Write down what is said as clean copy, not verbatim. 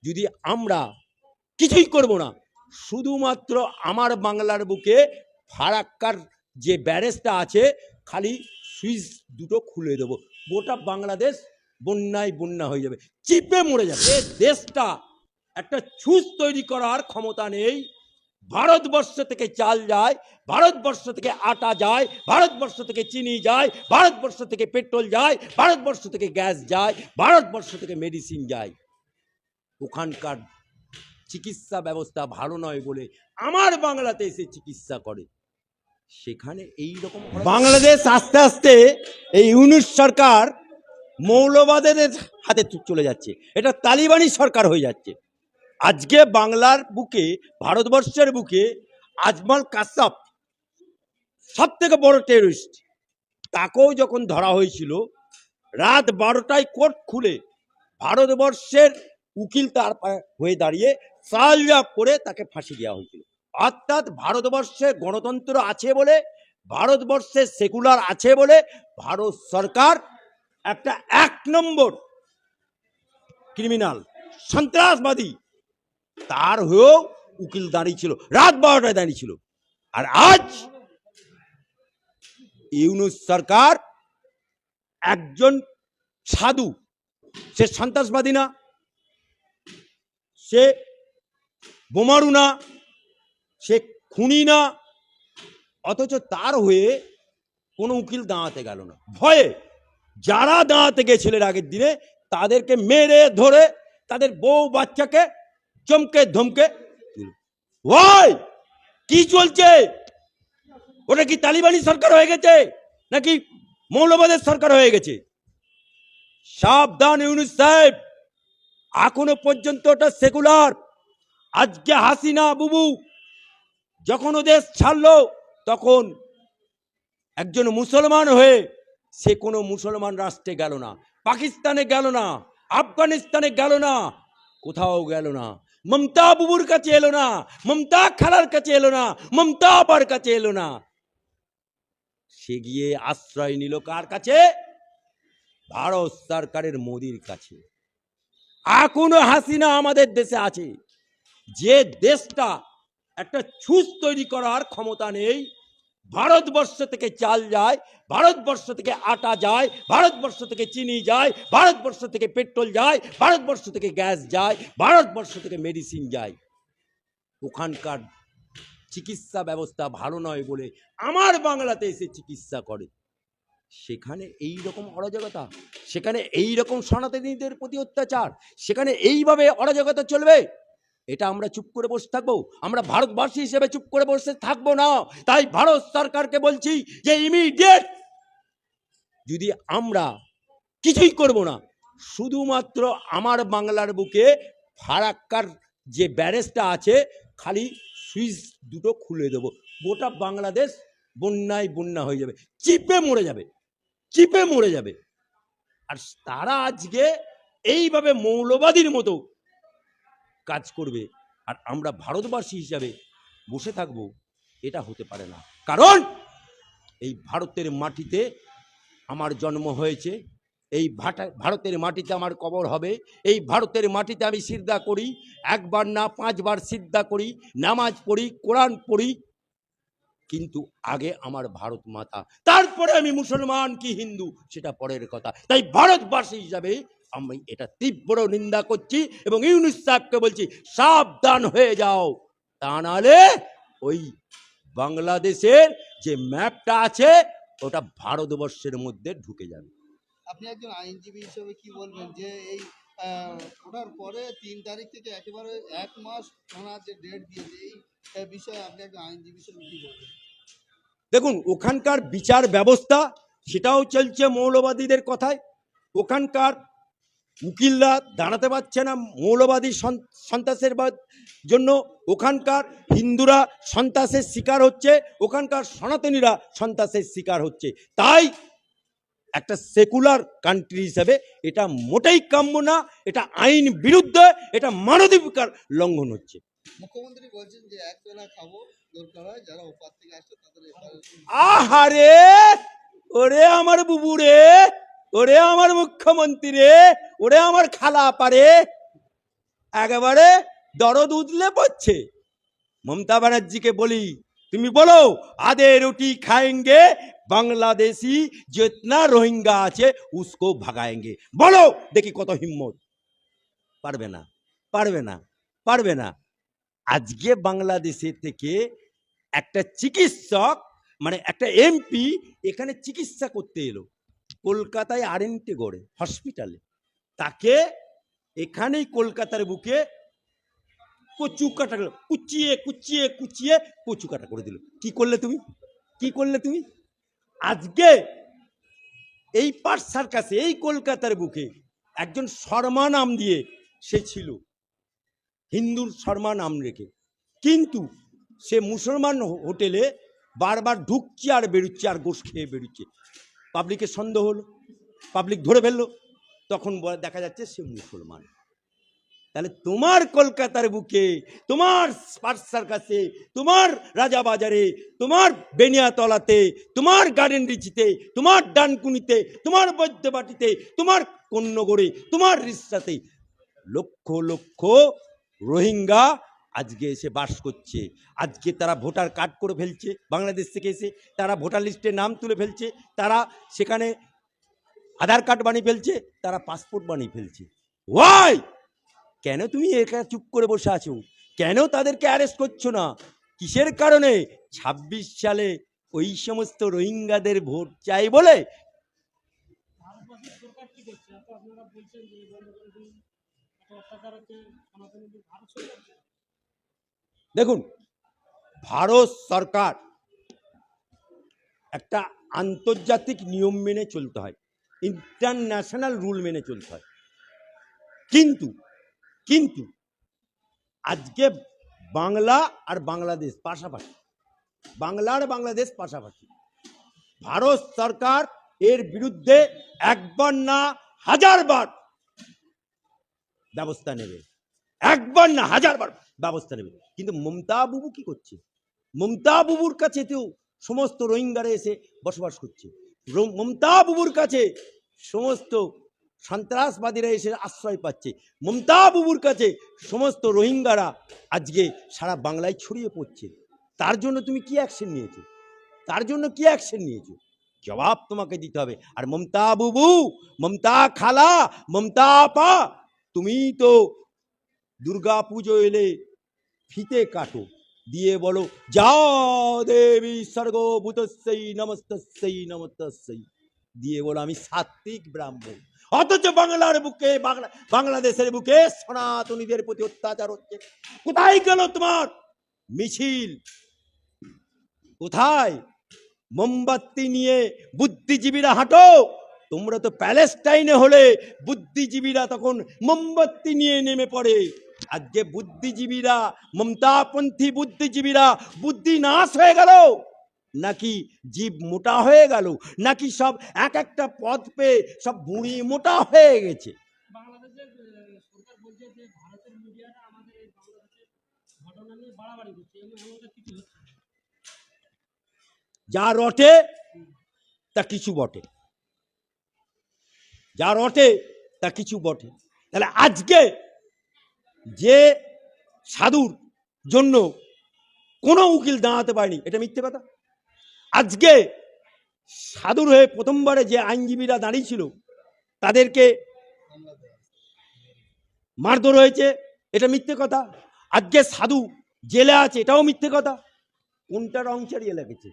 যদি আমরা কিছুই করব না, শুধুমাত্র আমার বাংলার বুকে ফারাক্কার যে ব্যারেজটা আছে খালি সুইচ দুটো খুলে দেবো, গোটা বাংলাদেশ বন্যায় বন্যা হয়ে যাবে, চিপে মরে যাবে। এই দেশটা একটা ছুঁচ তৈরি করার ক্ষমতা নেই। ভারতবর্ষ থেকে চাল যায়, ভারতবর্ষ থেকে আটা যায়, ভারতবর্ষ থেকে চিনি যায়, ভারতবর্ষ থেকে পেট্রোল যায়, ভারতবর্ষ থেকে গ্যাস যায়, ভারতবর্ষ থেকে মেডিসিন যায়। ওখানকার চিকিৎসা ব্যবস্থা ভালো নয় বলে আমার বাংলাতে এসে চিকিৎসা করে। সেখানে এই রকম বাংলাদেশ আস্তে আস্তে এই ইউনিট সরকার মৌলবাদের হাতে চলে যাচ্ছে, এটা তালিবানি সরকার হয়ে যাচ্ছে। আজকে বাংলার বুকে, ভারতবর্ষের বুকে আজমল কাসাব সব থেকে বড় টেররিস্ট, তাকেও যখন ধরা হয়েছিল রাত 12টায় কোর্ট খুলে ভারতবর্ষের উকিল তার হয়ে দাঁড়িয়ে সালজা করে তাকে ফাঁসি দেওয়া হয়েছিল। অর্থাৎ ভারতবর্ষে গণতন্ত্র আছে বলে, ভারতবর্ষে সেকুলার আছে বলে ভারত সরকার একটা 1 নম্বর ক্রিমিনাল সন্ত্রাসবাদী তার হয়েও উকিল দাঁড়িয়েছিল, রাত 12টায় দাঁড়িয়েছিল। আর আজ ইউনূস সরকার একজন সাধু, সে সন্ত্রাসবাদী না, সে বোমারু না, সে খুনি না, অথচ তার হয়ে কোনো উকিল দাঁড়াতে গেল না। ভয়ে যারা দাঁড়াতে গেছিলেন আগের দিনে তাদেরকে মেরে ধরে তাদের বউ বাচ্চাকে চমকে ধমকে। ওই কি চলছে? ওটা কি তালিবানি সরকার হয়ে গেছে নাকি মৌলবাদের সরকার হয়ে গেছে? সাবধান ইউনূস সাহেব, এখনো পর্যন্ত ওটা সেকুলার। আজকে হাসিনা বুবু যখন ও দেশ ছাড়লো তখন একজন মুসলমান হয়ে সে কোনো মুসলমান রাষ্ট্রে গেল না, পাকিস্তানে গেল না, আফগানিস্তানে গেল না, কোথাও গেল না। মমতা বুবুর কাছে এলো না, মমতা খালার কাছে এলো না, মমতা আবার কাছে এলো না। সে গিয়ে আশ্রয় নিল কার কাছে? ভারত সরকারের মোদির কাছে। এখনো হাসিনা আমাদের দেশে আছে। যে দেশটা একটা ছুঁচ তৈরি করার ক্ষমতা নেই, ভারতবর্ষ থেকে চাল যায়, ভারতবর্ষ থেকে আটা যায়, ভারতবর্ষ থেকে চিনি যায়, ভারতবর্ষ থেকে পেট্রোল যায়, ভারতবর্ষ থেকে গ্যাস যায়, ভারতবর্ষ থেকে মেডিসিন যায়। ওখানকার চিকিৎসা ব্যবস্থা ভালো নয় বলে আমার বাংলাতে এসে চিকিৎসা করে। সেখানে এই রকম অরাজকতা, সেখানে এই রকম সনাতনীদের প্রতি অত্যাচার, সেখানে এইভাবে অরাজকতা চলবে, এটা আমরা চুপ করে বসে থাকবো? আমরা ভারতবাসী হিসেবে চুপ করে বসে থাকবো না। তাই ভারত সরকারকে বলছি যে ইমিডিয়েট যদি আমরা কিছুই করব না, শুধুমাত্র আমার বাংলার বুকে ফারাক্কার যে ব্যারেজটা আছে খালি সুইচ দুটো খুলে দেবো, গোটা বাংলাদেশ বন্যায় বন্যা হয়ে যাবে, চিপে মরে যাবে, চিপে মরে যাবে। আর তারা আজকে এইভাবে মৌলবাদীর মতো কাজ করবে, আর আমরা ভারতবাসী হিসাবে বসে থাকবো, এটা হতে পারে না। কারণ এই ভারতের মাটিতে আমার জন্ম হয়েছে, এই ভারতের মাটিতে আমার কবর হবে, এই ভারতের মাটিতে আমি সিজদা করি, একবার না 5 বার সিজদা করি, নামাজ পড়ি, কোরআন পড়ি, কিন্তু আগে আমার ভারত মাতা, তারপরে আমি মুসলমান কি হিন্দু সেটা পরের কথা। তাই ভারতবাসী হিসাবে আমি এটা তীব্র নিন্দা করছি এবং ইউনূস সাহেবকে বলছি সাবধান হয়ে যাও, তা নাহলে ওই বাংলাদেশের যে ম্যাপটা আছে ওটা ভারতবর্ষের মধ্যে ঢুকে যাবে। আপনি একজন আইনজীবী হিসেবে কি বলবেন যে এই ওঠার পরে 3 তারিখ থেকে একেবারে 1 মাস থানার যে ডেট দিয়েছে, এই বিষয়ে আপনি একজন আইনজীবী হিসেবে কি বলবেন? দেখুন, ওখানকার বিচার ব্যবস্থা সেটাও চলছে মৌলবাদীদের কথায়। ওখানকার উকিলরা দাঁড়াতে পারছে না মৌলবাদী সন্ত্রাসের জন্য, ওখানকার হিন্দুরা সন্ত্রাসের শিকার হচ্ছে, ওখানকার সনাতনীরা সন্ত্রাসের শিকার হচ্ছে। তাই একটা সেকুলার কান্ট্রি হিসাবে এটা মোটেই কাম্য না, এটা আইন বিরুদ্ধে, এটা মানবাধিকার লঙ্ঘন হচ্ছে। মুখ্যমন্ত্রী বলছেন যে একবেলা খাবো, দরকার হয় যারা ওপার থেকে আসছে তাদের। আহারে, ওরে আমার বুবু রে, ওরে আমার মুখ্যমন্ত্রী রে, ওরে আমার খালা পারে, একেবারে দরদ উদলে পড়ছে। মমতা ব্যানার্জিকে বলি, তুমি বলো আধে রুটি খাएंगे বাংলাদেশি, जितना রোহিঙ্গা আছে উসকো ভাগাएंगे। বলো দেখি কত হিম্মত। পারবে না, পারবে না, পারবে না। আজকে বাংলাদেশে থেকে একটা চিকিৎসক, মানে একটা এমপি এখানে চিকিৎসা করতে এলো কলকাতায় আরএনটি গড়ে হসপিটালে, তাকে এখানেই কলকাতার বুকে কচু কাটা, কুচিয়ে কুচিয়ে কুচিয়ে কচু কাটা করে দিল। কি করলে তুমি, কি করলে তুমি? আজকে এই পার্ট সার্কাসে এই কলকাতার বুকে একজন শর্মা নাম দিয়ে সে ছিল, হিন্দুর শর্মা নাম রেখে, কিন্তু সে মুসলমান হোটেলে বারবার ঢুকছে আর বেরোচ্ছে আর গোশ খেয়ে বেরোচ্ছে। পাবলিকের সন্দেহ হলো, পাবলিক ধরে ফেললো, তখন দেখা যাচ্ছে সে মুসলমান। তাহলে তোমার কলকাতার বুকে, তোমার পার্ট সার্কাসে, তোমার রাজাবাজারে, তোমার বেনিয়াতলাতে, তোমার গার্ডেন রিচিতে, তোমার ডানকুনিতে, তোমার বৈদ্যবাটিতে, তোমার কন্যগড়ে, তোমার রিসাতে লক্ষ লক্ষ রোহিঙ্গা আজকে এসে বাস করছে। আজকে তারা ভোটার কার্ড করে ফেলছে, বাংলাদেশ থেকে এসে তারা ভোটার লিস্টে নাম তুলে ফেলছে, তারা সেখানে আধার কার্ড বানিয়ে ফেলছে, তারা পাসপোর্ট বানিয়ে ফেলছে। ওয়াই? কেন তুমি একা চুপ করে বসে আছো? কেন তাদেরকে অ্যারেস্ট করছো না? কিসের কারণে? ২৬ সালে ওই সমস্ত রোহিঙ্গাদের ভোট চাই বলে। দেখুন, ভারত সরকার একটা আন্তর্জাতিক নিয়ম মেনে চলতে হয়, ইন্টারন্যাশনাল রুল মেনে চলতে হয়। কিন্তু কিন্তু আজকে বাংলা আর বাংলাদেশ পাশাপাশি, বাংলা আর বাংলাদেশ পাশাপাশি, ভারত সরকার এর বিরুদ্ধে একবার না হাজারবার ব্যবস্থা নেবে, একবার না হাজারবার ব্যবস্থা নেবে। কিন্তু মমতা বুবু কি করছে? মমতা বুবুর কাছে তো সমস্ত রোহিঙ্গারা এসে বসবাস করছে, মমতা বুবুর কাছে সমস্ত সন্ত্রাসবাদীরা এসে আশ্রয় পাচ্ছে, মমতা বুবুর কাছে সমস্ত রোহিঙ্গারা আজকে সারা বাংলায় ছড়িয়ে পড়ছে। তার জন্য তুমি কি অ্যাকশন নিয়েছো? তার জন্য কি অ্যাকশন নিয়েছো? জবাব তোমাকে দিতে হবে। আর মমতা বুবু, মমতা খালা, মমতা আপা, তুমি তো দুর্গা পুজো এলে ফিতে কাটো দিয়ে বলো যা দেবী সর্বভূতস্যৈ নমস্তস্যৈ নমস্তস্যৈ, দিয়ে বলো আমি সাত্বিক ব্রাহ্মণ। অথচ বাংলার বুকে, বাংলাদেশের বুকে সনাতনীদের প্রতি অত্যাচার হচ্ছে। কোথায় গেল তোমার মিছিল? কোথায়? মোমবাতি নিয়ে বুদ্ধিজীবীরা হাঁটো। তোমরা তো প্যালেস্টাইনে হলে বুদ্ধিজীবীরা তখন মোমবাতি নিয়ে নেমে পড়ে। আজকে বুদ্ধিজীবীরা, মমতাপন্থী বুদ্ধিজীবীরা বুদ্ধি নাশ হয়ে গেল, নাকি জীব মোটা হয়ে গেল, নাকি সব এক একটা পদ পেয়ে সব ভুঁড়ি মোটা হয়ে গেছে? বাংলাদেশের সরকার বলছে যে ভারতের মিডিয়াটা আমাদের বাংলাদেশের ঘটনা নিয়ে বাড়াবাড়ি করছে, এমনটা কিছু হচ্ছে। যা রটে তা কিছু বটে, যা রটে তা কিছু বটে। তাহলে আজকে যে সাধুর জন্য কোনো উকিল দাঁড়াতে পারেনি, এটা মিথ্যে কথা। আজকে সাধুর হয়ে প্রথমবারে যে আইনজীবীরা দাঁড়িয়েছিল তাদেরকে মারধর হয়েছে, এটা মিথ্যে কথা। আজকে সাধু জেলে আছে, এটাও মিথ্যে কথা। কোনটা রং চালিয়ে লেগেছে?